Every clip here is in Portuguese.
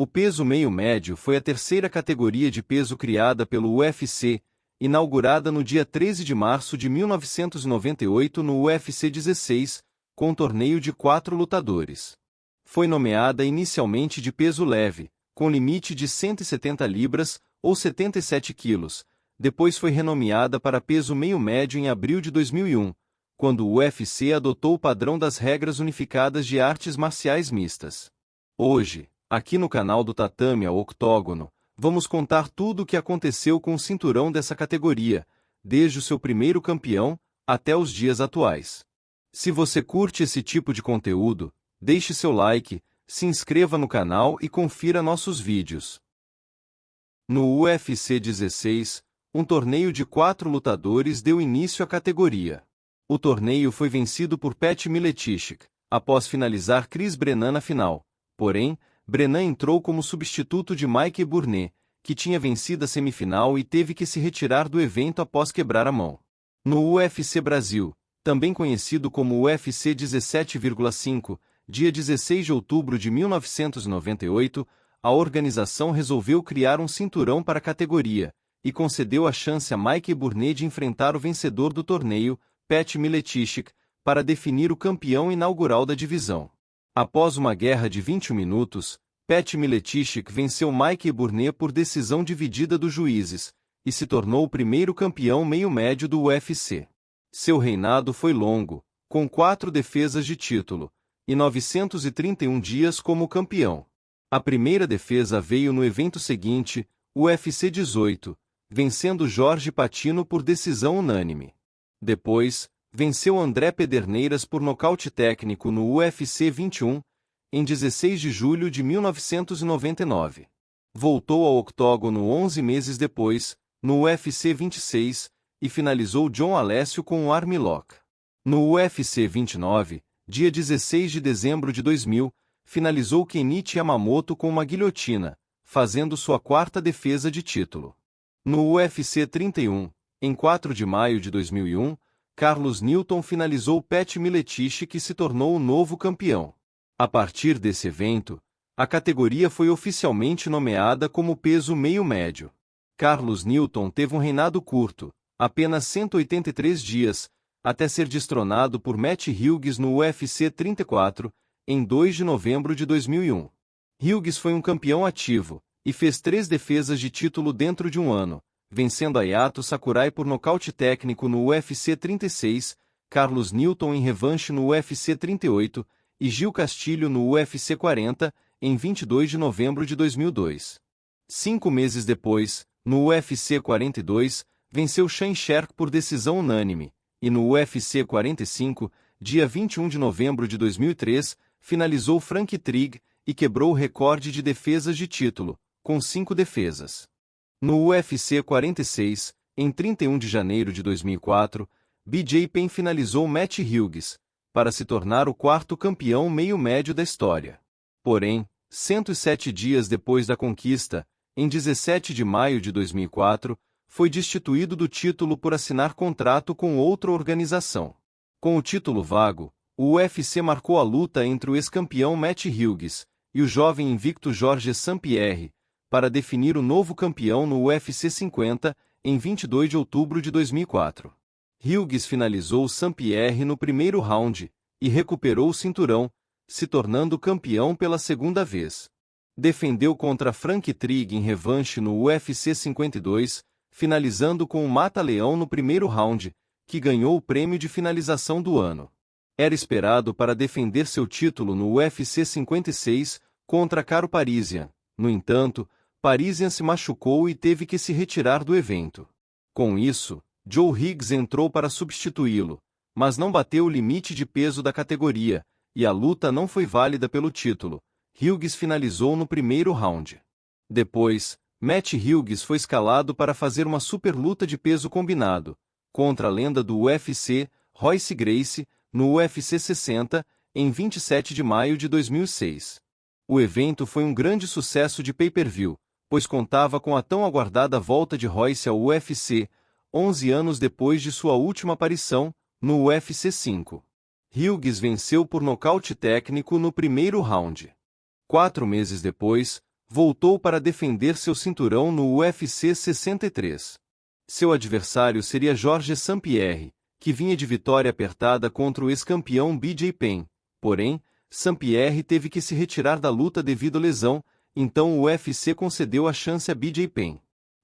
O peso meio-médio foi a terceira categoria de peso criada pelo UFC, inaugurada no dia 13 de março de 1998 no UFC 16, com um torneio de 4 lutadores. Foi nomeada inicialmente de peso leve, com limite de 170 libras, ou 77 quilos, depois foi renomeada para peso meio-médio em abril de 2001, quando o UFC adotou o padrão das regras unificadas de artes marciais mistas. Hoje, aqui no canal do Tatame ao Octógono, vamos contar tudo o que aconteceu com o cinturão dessa categoria, desde o seu primeiro campeão, até os dias atuais. Se você curte esse tipo de conteúdo, deixe seu like, se inscreva no canal e confira nossos vídeos. No UFC 16, um torneio de 4 lutadores deu início à categoria. O torneio foi vencido por Pat Miletich, após finalizar Chris Brennan na final. Porém, Brennan entrou como substituto de Mike Bourne, que tinha vencido a semifinal e teve que se retirar do evento após quebrar a mão. No UFC Brasil, também conhecido como UFC 17,5, dia 16 de outubro de 1998, a organização resolveu criar um cinturão para a categoria, e concedeu a chance a Mike Bourne de enfrentar o vencedor do torneio, Pat Miletich, para definir o campeão inaugural da divisão. Após uma guerra de 21 minutos, Pat Miletich venceu Mike Bourne por decisão dividida dos juízes, e se tornou o primeiro campeão meio-médio do UFC. Seu reinado foi longo, com 4 defesas de título, e 931 dias como campeão. A primeira defesa veio no evento seguinte, o UFC 18, vencendo Jorge Patino por decisão unânime. Depois, venceu André Pederneiras por nocaute técnico no UFC 21, em 16 de julho de 1999. Voltou ao octógono 11 meses depois, no UFC 26, e finalizou John Alessio com um armlock. No UFC 29, dia 16 de dezembro de 2000, finalizou Kenichi Yamamoto com uma guilhotina, fazendo sua 4ª defesa de título. No UFC 31, em 4 de maio de 2001, Carlos Newton finalizou Pat Miletich, que se tornou o novo campeão. A partir desse evento, a categoria foi oficialmente nomeada como peso meio-médio. Carlos Newton teve um reinado curto, apenas 183 dias, até ser destronado por Matt Hughes no UFC 34, em 2 de novembro de 2001. Hughes foi um campeão ativo, e fez 3 defesas de título dentro de um ano, vencendo Ayato Sakurai por nocaute técnico no UFC 36, Carlos Newton em revanche no UFC 38, e Gil Castilho no UFC 40, em 22 de novembro de 2002. 5 meses depois, no UFC 42, venceu Sean Sherk por decisão unânime, e no UFC 45, dia 21 de novembro de 2003, finalizou Frank Trigg e quebrou o recorde de defesas de título, com 5 defesas. No UFC 46, em 31 de janeiro de 2004, BJ Penn finalizou Matt Hughes, para se tornar o 4º campeão meio-médio da história. Porém, 107 dias depois da conquista, em 17 de maio de 2004, foi destituído do título por assinar contrato com outra organização. Com o título vago, o UFC marcou a luta entre o ex-campeão Matt Hughes e o jovem invicto Georges St-Pierre, para definir o novo campeão no UFC 50, em 22 de outubro de 2004. Hughes finalizou St-Pierre no primeiro round, e recuperou o cinturão, se tornando campeão pela 2ª vez. Defendeu contra Frank Trigg em revanche no UFC 52, finalizando com o mata-leão no primeiro round, que ganhou o prêmio de finalização do ano. Era esperado para defender seu título no UFC 56, contra Caro Parisian. No entanto, Parisian se machucou e teve que se retirar do evento. Com isso, Joe Higgs entrou para substituí-lo, mas não bateu o limite de peso da categoria, e a luta não foi válida pelo título. Hughes finalizou no primeiro round. Depois, Matt Hughes foi escalado para fazer uma super luta de peso combinado, contra a lenda do UFC, Royce Gracie, no UFC 60, em 27 de maio de 2006. O evento foi um grande sucesso de pay-per-view, pois contava com a tão aguardada volta de Royce ao UFC, 11 anos depois de sua última aparição, no UFC 5. Hughes venceu por nocaute técnico no primeiro round. 4 meses depois, voltou para defender seu cinturão no UFC 63. Seu adversário seria Georges St-Pierre, que vinha de vitória apertada contra o ex-campeão BJ Penn. Porém, St-Pierre teve que se retirar da luta devido à lesão, então o UFC concedeu a chance a BJ Penn.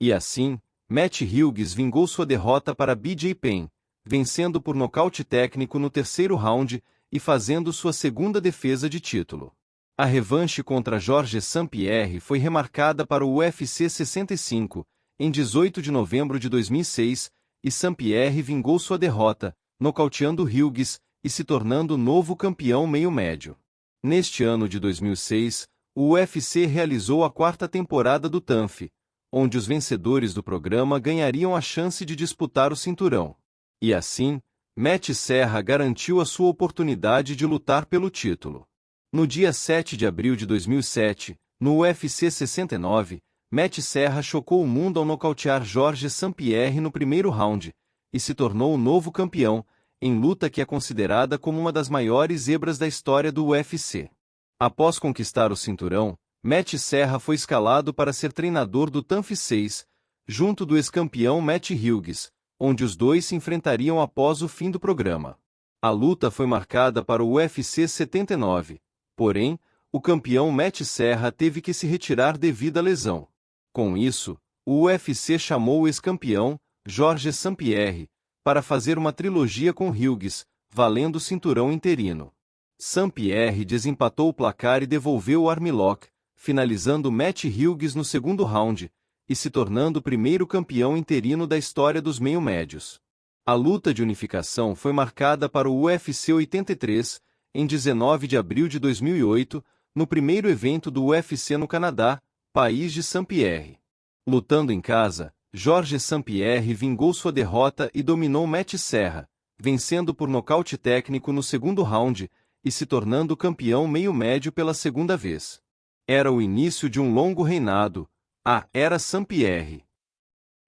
E assim, Matt Hughes vingou sua derrota para BJ Penn, vencendo por nocaute técnico no terceiro round e fazendo sua segunda defesa de título. A revanche contra Georges St-Pierre foi remarcada para o UFC 65, em 18 de novembro de 2006, e St-Pierre vingou sua derrota, nocauteando Hughes e se tornando o novo campeão meio-médio. Neste ano de 2006, o UFC realizou a quarta temporada do TUF, onde os vencedores do programa ganhariam a chance de disputar o cinturão. E assim, Matt Serra garantiu a sua oportunidade de lutar pelo título. No dia 7 de abril de 2007, no UFC 69, Matt Serra chocou o mundo ao nocautear Georges St-Pierre no primeiro round, e se tornou o novo campeão, em luta que é considerada como uma das maiores zebras da história do UFC. Após conquistar o cinturão, Matt Serra foi escalado para ser treinador do TUF 6, junto do ex-campeão Matt Hughes, onde os dois se enfrentariam após o fim do programa. A luta foi marcada para o UFC 79, porém, o campeão Matt Serra teve que se retirar devido à lesão. Com isso, o UFC chamou o ex-campeão, Georges St-Pierre, para fazer uma trilogia com Hughes, valendo o cinturão interino. St-Pierre desempatou o placar e devolveu o armlock, finalizando Matt Hughes no segundo round, e se tornando o primeiro campeão interino da história dos meio-médios. A luta de unificação foi marcada para o UFC 83, em 19 de abril de 2008, no primeiro evento do UFC no Canadá, país de St-Pierre. Lutando em casa, Georges St-Pierre vingou sua derrota e dominou Matt Serra, vencendo por nocaute técnico no segundo round, e se tornando campeão meio-médio pela segunda vez. Era o início de um longo reinado, a Era St-Pierre.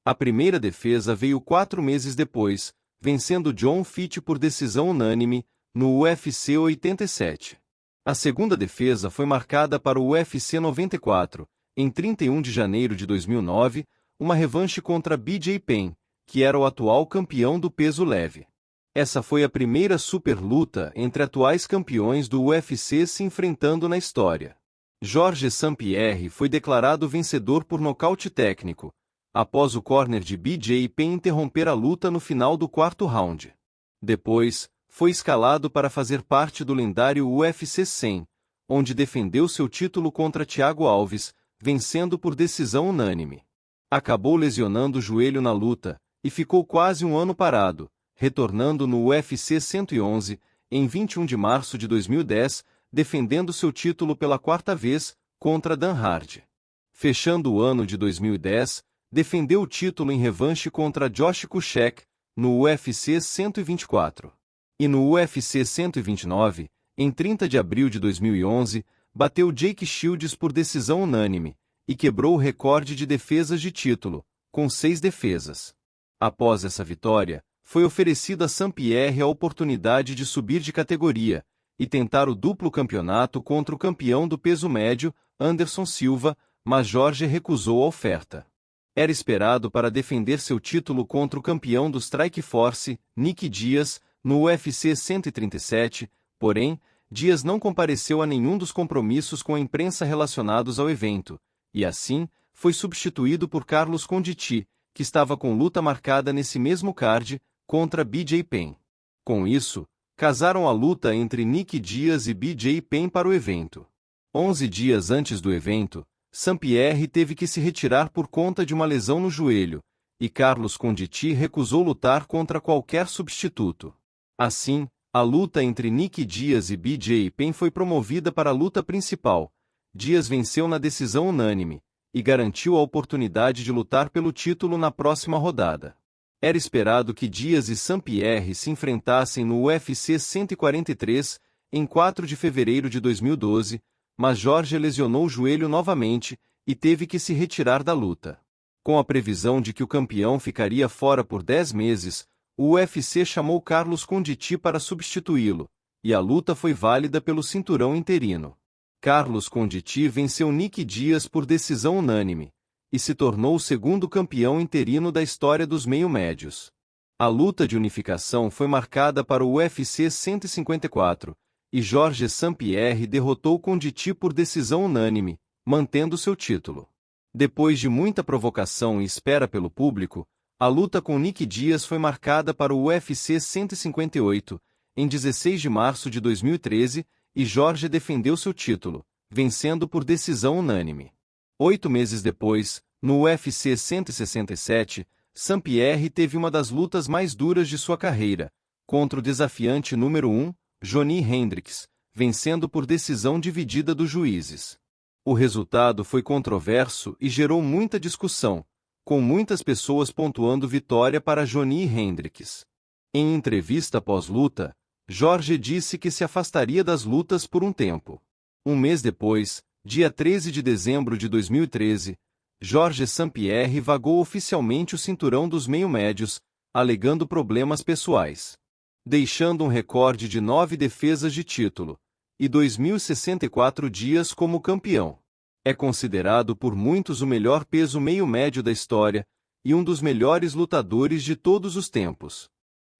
A primeira defesa veio 4 meses depois, vencendo John Fitch por decisão unânime, no UFC 87. A segunda defesa foi marcada para o UFC 94, em 31 de janeiro de 2009, uma revanche contra BJ Penn, que era o atual campeão do peso leve. Essa foi a primeira super luta entre atuais campeões do UFC se enfrentando na história. Georges St-Pierre foi declarado vencedor por nocaute técnico, após o corner de BJ Penn interromper a luta no final do quarto round. Depois, foi escalado para fazer parte do lendário UFC 100, onde defendeu seu título contra Thiago Alves, vencendo por decisão unânime. Acabou lesionando o joelho na luta, e ficou quase um ano parado, retornando no UFC 111, em 21 de março de 2010, defendendo seu título pela quarta vez, contra Dan Hardy. Fechando o ano de 2010, defendeu o título em revanche contra Josh Kushek, no UFC 124. E no UFC 129, em 30 de abril de 2011, bateu Jake Shields por decisão unânime, e quebrou o recorde de defesas de título, com 6 defesas. Após essa vitória, foi oferecida a St-Pierre a oportunidade de subir de categoria, e tentar o duplo campeonato contra o campeão do peso médio, Anderson Silva, mas Jorge recusou a oferta. Era esperado para defender seu título contra o campeão do Strikeforce, Nick Diaz, no UFC 137, porém, Diaz não compareceu a nenhum dos compromissos com a imprensa relacionados ao evento, e assim, foi substituído por Carlos Conditi, que estava com luta marcada nesse mesmo card, contra BJ Penn. Com isso, casaram a luta entre Nick Diaz e BJ Penn para o evento. 11 dias antes do evento, St-Pierre teve que se retirar por conta de uma lesão no joelho, e Carlos Conditi recusou lutar contra qualquer substituto. Assim, a luta entre Nick Diaz e BJ Penn foi promovida para a luta principal. Diaz venceu na decisão unânime, e garantiu a oportunidade de lutar pelo título na próxima rodada. Era esperado que Diaz e St-Pierre se enfrentassem no UFC 143, em 4 de fevereiro de 2012, mas Jorge lesionou o joelho novamente, e teve que se retirar da luta. Com a previsão de que o campeão ficaria fora por 10 meses, o UFC chamou Carlos Conditi para substituí-lo, e a luta foi válida pelo cinturão interino. Carlos Conditi venceu Nick Diaz por decisão unânime, e se tornou o segundo campeão interino da história dos meio-médios. A luta de unificação foi marcada para o UFC 154, e Georges St-Pierre derrotou Conditi por decisão unânime, mantendo seu título. Depois de muita provocação e espera pelo público, a luta com Nick Diaz foi marcada para o UFC 158, em 16 de março de 2013, e Georges defendeu seu título, vencendo por decisão unânime. 8 meses depois, no UFC 167, St-Pierre teve uma das lutas mais duras de sua carreira, contra o desafiante número 1, Johnny Hendricks, vencendo por decisão dividida dos juízes. O resultado foi controverso e gerou muita discussão, com muitas pessoas pontuando vitória para Johnny Hendricks. Em entrevista pós-luta, Georges disse que se afastaria das lutas por um tempo. Um mês depois, dia 13 de dezembro de 2013, Georges St-Pierre vagou oficialmente o cinturão dos meio-médios, alegando problemas pessoais. Deixando um recorde de 9 defesas de título, e 2.064 dias como campeão. É considerado por muitos o melhor peso meio-médio da história, e um dos melhores lutadores de todos os tempos.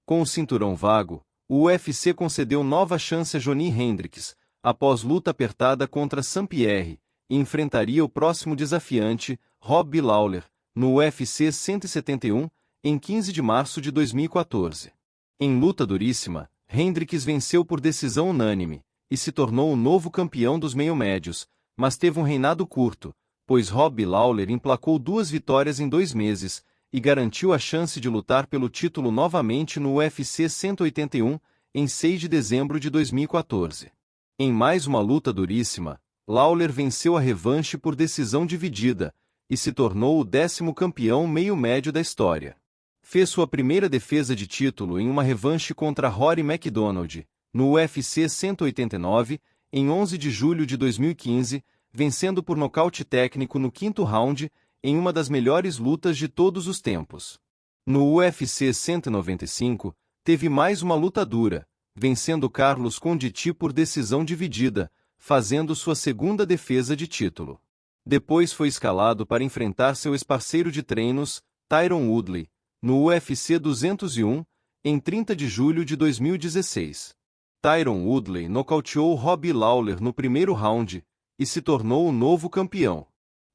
Com o cinturão vago, o UFC concedeu nova chance a Johnny Hendricks, após luta apertada contra St-Pierre, e enfrentaria o próximo desafiante, Robbie Lawler, no UFC 171, em 15 de março de 2014. Em luta duríssima, Hendricks venceu por decisão unânime, e se tornou o novo campeão dos meio-médios, mas teve um reinado curto, pois Robbie Lawler emplacou 2 vitórias em 2 meses, e garantiu a chance de lutar pelo título novamente no UFC 181, em 6 de dezembro de 2014. Em mais uma luta duríssima, Lawler venceu a revanche por decisão dividida, e se tornou o 10º campeão meio-médio da história. Fez sua primeira defesa de título em uma revanche contra Rory MacDonald, no UFC 189, em 11 de julho de 2015, vencendo por nocaute técnico no 5º round, em uma das melhores lutas de todos os tempos. No UFC 195, teve mais uma luta dura, vencendo Carlos Conditi por decisão dividida, fazendo sua segunda defesa de título. Depois foi escalado para enfrentar seu ex-parceiro de treinos, Tyron Woodley, no UFC 201, em 30 de julho de 2016. Tyron Woodley nocauteou Robbie Lawler no primeiro round, e se tornou o novo campeão.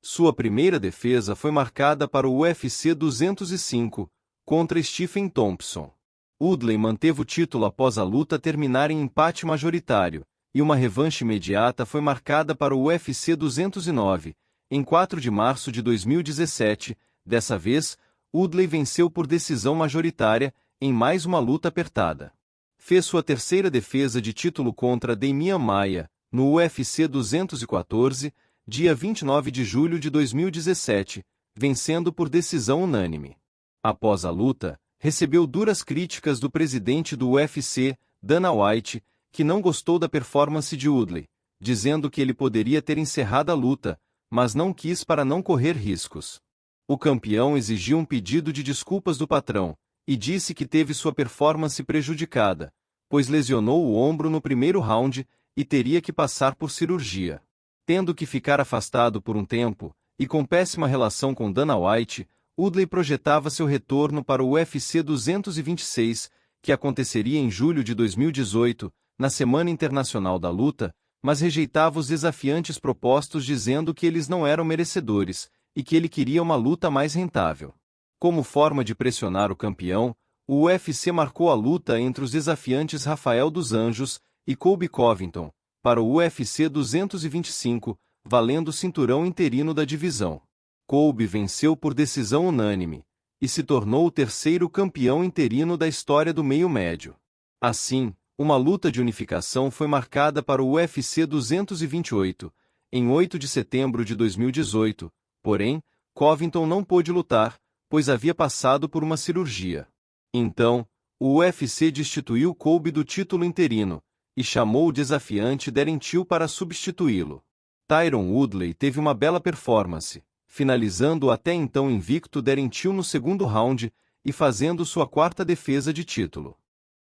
Sua primeira defesa foi marcada para o UFC 205, contra Stephen Thompson. Woodley manteve o título após a luta terminar em empate majoritário, e uma revanche imediata foi marcada para o UFC 209, em 4 de março de 2017. Dessa vez, Woodley venceu por decisão majoritária, em mais uma luta apertada. Fez sua terceira defesa de título contra Demian Maia, no UFC 214, dia 29 de julho de 2017, vencendo por decisão unânime. Após a luta, recebeu duras críticas do presidente do UFC, Dana White, que não gostou da performance de Woodley, dizendo que ele poderia ter encerrado a luta, mas não quis para não correr riscos. O campeão exigiu um pedido de desculpas do patrão, e disse que teve sua performance prejudicada, pois lesionou o ombro no primeiro round, e teria que passar por cirurgia. Tendo que ficar afastado por um tempo, e com péssima relação com Dana White, Woodley projetava seu retorno para o UFC 226, que aconteceria em julho de 2018, na Semana Internacional da Luta, mas rejeitava os desafiantes propostos dizendo que eles não eram merecedores, e que ele queria uma luta mais rentável. Como forma de pressionar o campeão, o UFC marcou a luta entre os desafiantes Rafael dos Anjos e Colby Covington, para o UFC 225, valendo o cinturão interino da divisão. Colby venceu por decisão unânime, e se tornou o terceiro campeão interino da história do meio-médio. Assim, uma luta de unificação foi marcada para o UFC 228, em 8 de setembro de 2018, porém, Covington não pôde lutar, pois havia passado por uma cirurgia. Então, o UFC destituiu Colby do título interino, e chamou o desafiante Darren Till para substituí-lo. Tyron Woodley teve uma bela performance, finalizando o até então invicto Darren Till no segundo round, e fazendo sua quarta defesa de título.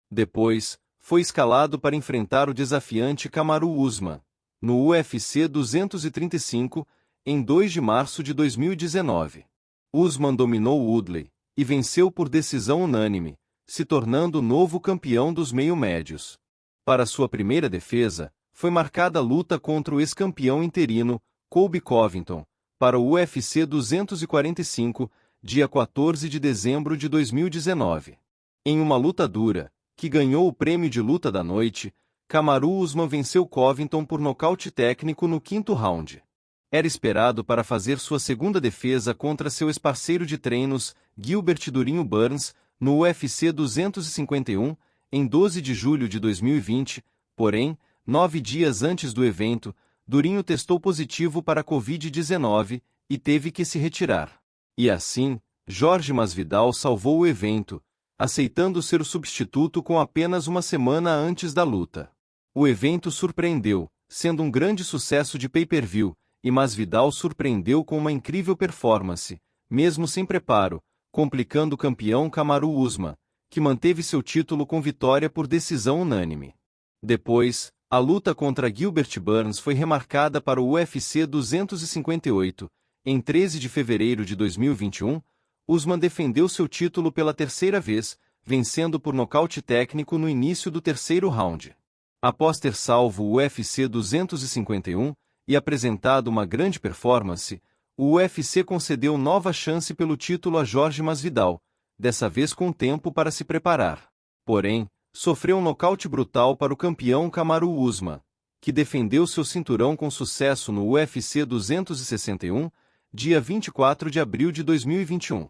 Depois, foi escalado para enfrentar o desafiante Kamaru Usman. no UFC 235, em 2 de março de 2019. Usman dominou Woodley e venceu por decisão unânime, se tornando o novo campeão dos meio-médios. Para sua primeira defesa, foi marcada a luta contra o ex-campeão interino, Colby Covington, para o UFC 245, dia 14 de dezembro de 2019. Em uma luta dura, que ganhou o prêmio de luta da noite, Kamaru Usman venceu Covington por nocaute técnico no 5º round. Era esperado para fazer sua segunda defesa contra seu ex-parceiro de treinos, Gilbert Durinho Burns, no UFC 251, em 12 de julho de 2020, porém, 9 dias antes do evento, Durinho testou positivo para a Covid-19 e teve que se retirar. E assim, Jorge Masvidal salvou o evento, aceitando ser o substituto com apenas uma semana antes da luta. O evento surpreendeu, sendo um grande sucesso de pay-per-view, e Masvidal surpreendeu com uma incrível performance, mesmo sem preparo, complicando o campeão Kamaru Usman, que manteve seu título com vitória por decisão unânime. Depois, a luta contra Gilbert Burns foi remarcada para o UFC 258. Em 13 de fevereiro de 2021, Usman defendeu seu título pela terceira vez, vencendo por nocaute técnico no início do terceiro round. Após ter salvo o UFC 251 e apresentado uma grande performance, o UFC concedeu nova chance pelo título a Jorge Masvidal, dessa vez com tempo para se preparar. Porém, sofreu um nocaute brutal para o campeão Kamaru Usman, que defendeu seu cinturão com sucesso no UFC 261, dia 24 de abril de 2021.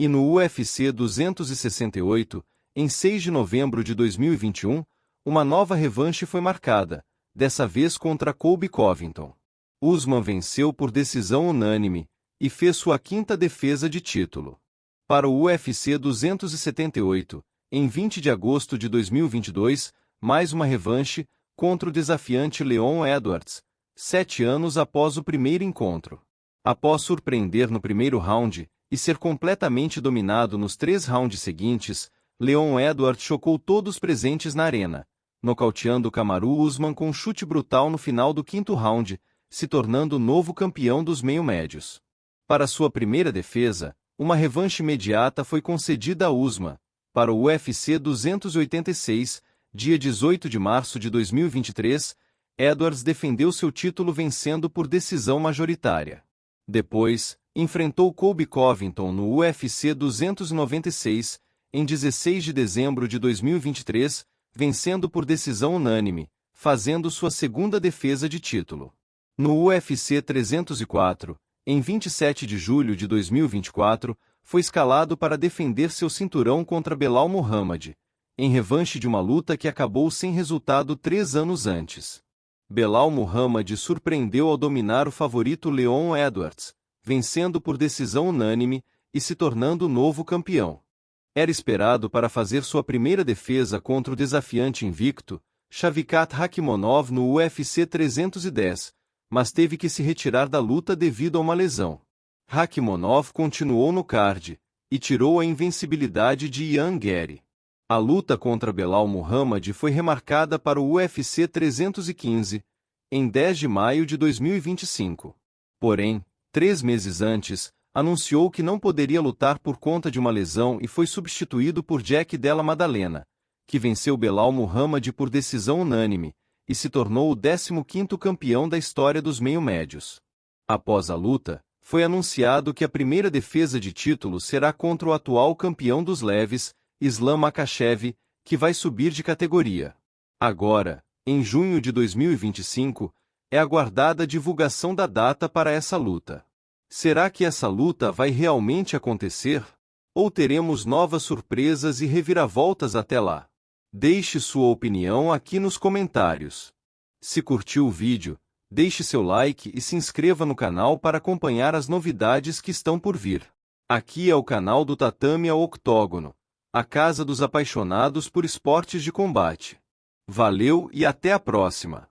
E no UFC 268, em 6 de novembro de 2021, uma nova revanche foi marcada, dessa vez contra Colby Covington. Usman venceu por decisão unânime e fez sua quinta defesa de título. Para o UFC 278, em 20 de agosto de 2022, mais uma revanche contra o desafiante Leon Edwards, 7 anos após o primeiro encontro. Após surpreender no primeiro round e ser completamente dominado nos 3 rounds seguintes, Leon Edwards chocou todos presentes na arena, nocauteando Kamaru Usman com um chute brutal no final do 5º round, se tornando o novo campeão dos meio-médios. Para sua primeira defesa, uma revanche imediata foi concedida a Usman. Para o UFC 286, dia 18 de março de 2023, Edwards defendeu seu título vencendo por decisão majoritária. Depois, enfrentou Colby Covington no UFC 296, em 16 de dezembro de 2023, vencendo por decisão unânime, fazendo sua segunda defesa de título. No UFC 304, em 27 de julho de 2024, foi escalado para defender seu cinturão contra Belal Muhammad, em revanche de uma luta que acabou sem resultado 3 anos antes. Belal Muhammad surpreendeu ao dominar o favorito Leon Edwards, vencendo por decisão unânime e se tornando o novo campeão. Era esperado para fazer sua primeira defesa contra o desafiante invicto, Shavkat Rakhmonov no UFC 310, mas teve que se retirar da luta devido a uma lesão. Rakhmonov continuou no card e tirou a invencibilidade de Ian Gary. A luta contra Belal Muhammad foi remarcada para o UFC 315, em 10 de maio de 2025. Porém, 3 meses antes, anunciou que não poderia lutar por conta de uma lesão e foi substituído por Jack Della Maddalena, que venceu Belal Muhammad por decisão unânime, e se tornou o 15º campeão da história dos meio-médios. Após a luta, foi anunciado que a primeira defesa de título será contra o atual campeão dos leves, Islam Makhachev, que vai subir de categoria. Agora, em junho de 2025, é aguardada a divulgação da data para essa luta. Será que essa luta vai realmente acontecer? Ou teremos novas surpresas e reviravoltas até lá? Deixe sua opinião aqui nos comentários. Se curtiu o vídeo, deixe seu like e se inscreva no canal para acompanhar as novidades que estão por vir. Aqui é o canal do Tatame ao Octógono, a casa dos apaixonados por esportes de combate. Valeu e até a próxima!